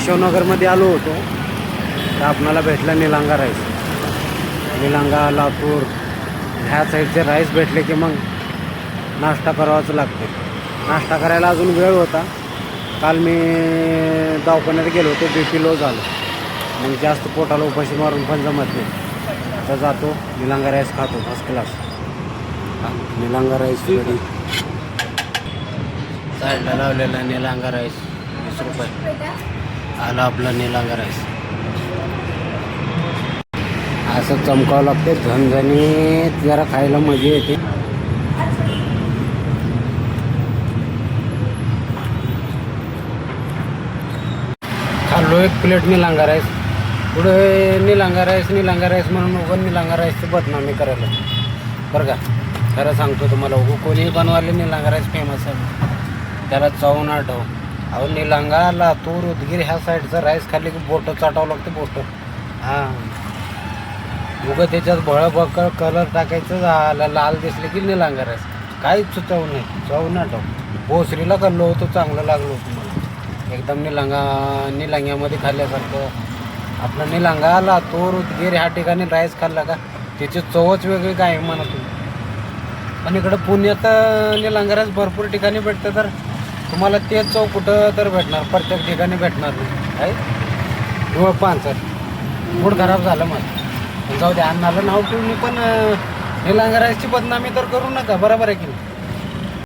केशवनगरमध्ये आलो होतो तर आपणाला भेटला निलांगा राईस. निलांगा, लातूर ह्या साईडचे राईस भेटले की मग नाश्ता करावाच लागते. नाश्ता करायला अजून वेळ होता. काल मी दवाखान्यात गेलो होतो, BP लो झालं. मग जास्त पोटाला उपाशी मारून पण जमत नाही. तर जातो निलांगा राईस खातो फर्स्ट क्लास. निलांगा राईस रेडी साईडला लावलेला निलांगा राईस 20 रुपये. आला आपला निलांगा राईस. असं चमकावं लागते, झणझणीत जरा खायला मजा येते. खाल्लो एक प्लेट निलांगा राईस. पुढे निलांगा राईस म्हणून उगं निलांगा राईसची बदनामी करायला बरं का. खरं सांगतो तुम्हाला, कोणी बनवाले निलांगा राईस फेमस आहे, त्याला चावून आठव. अहो निलांगा, लातूर, उदगीर ह्या साईडचं राईस खाल्ली की बोटं चाटावं लागतं, बोटं. हां, उगं त्याच्यात भळं बकळ कलर टाकायचं, झालं लाल दिसले की निलांगा राईस. काहीच चव नाही, चव ना आठव. भोसरीला खाल्लो होतो, चांगलं लागलं होतं मला एकदम. निलांग्यामध्ये खाल्ल्यासारखं. आपलं निलांगा, लातूर, उदगीर ह्या ठिकाणी राईस खाल्ला का त्याची चवच वेगळी काय म्हणा तुम्ही. पण इकडं पुण्यात निलांगा राईस भरपूर ठिकाणी भेटतं, तर तुम्हाला तेच चव कुठं तर भेटणार, प्रत्येक ठिकाणी भेटणार नाही आहे. व पांचर मूड खराब झालं मग जाऊ द्या. अन्नाला नाव ठेवून पण निलांगा राईसची बदनामी तर करू नका, बरोबर आहे की नाही.